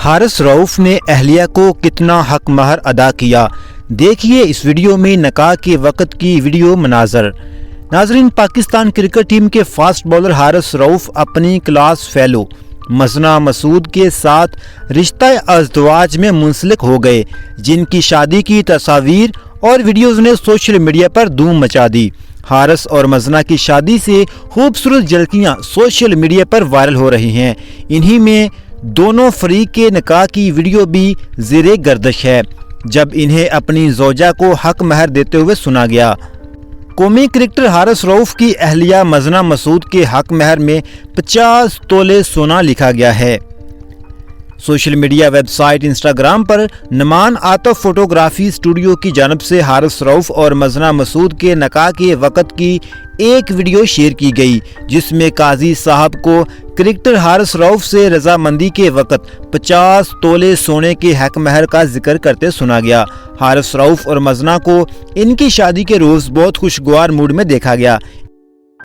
حارث رؤف نے اہلیہ کو کتنا حق مہر ادا کیا، دیکھیے اس ویڈیو میں نکاح کے وقت کی ویڈیو مناظر۔ ناظرین، پاکستان کرکٹ ٹیم کے فاسٹ بولر حارث رؤف اپنی کلاس فیلو مزنہ مسعود کے ساتھ رشتہ ازدواج میں منسلک ہو گئے، جن کی شادی کی تصاویر اور ویڈیوز نے سوشل میڈیا پر دھوم مچا دی۔ حارث اور مزنہ کی شادی سے خوبصورت جھلکیاں سوشل میڈیا پر وائرل ہو رہی ہیں۔ انہی میں دونوں فریق کے نکاح کی ویڈیو بھی زیر گردش ہے، جب انہیں اپنی زوجہ کو حق مہر دیتے ہوئے سنا گیا۔ قومی کرکٹر حارث رؤف کی اہلیہ مزنہ مسعود کے حق مہر میں 50 تولے سونا لکھا گیا ہے۔ Social media website Instagram پر نمان عاطف فوٹوگرافی اسٹوڈیو کی جانب سے حارث رؤف اور مزنہ مسعود کے نکاح کے وقت کی ایک ویڈیو شیئر کی گئی، جس میں قاضی صاحب کو کرکٹر حارث رؤف سے رضامندی کے وقت 50 تولے سونے کے حق مہر کا ذکر کرتے سنا گیا۔ حارث رؤف اور مزنہ کو ان کی شادی کے روز بہت خوشگوار موڈ میں دیکھا گیا۔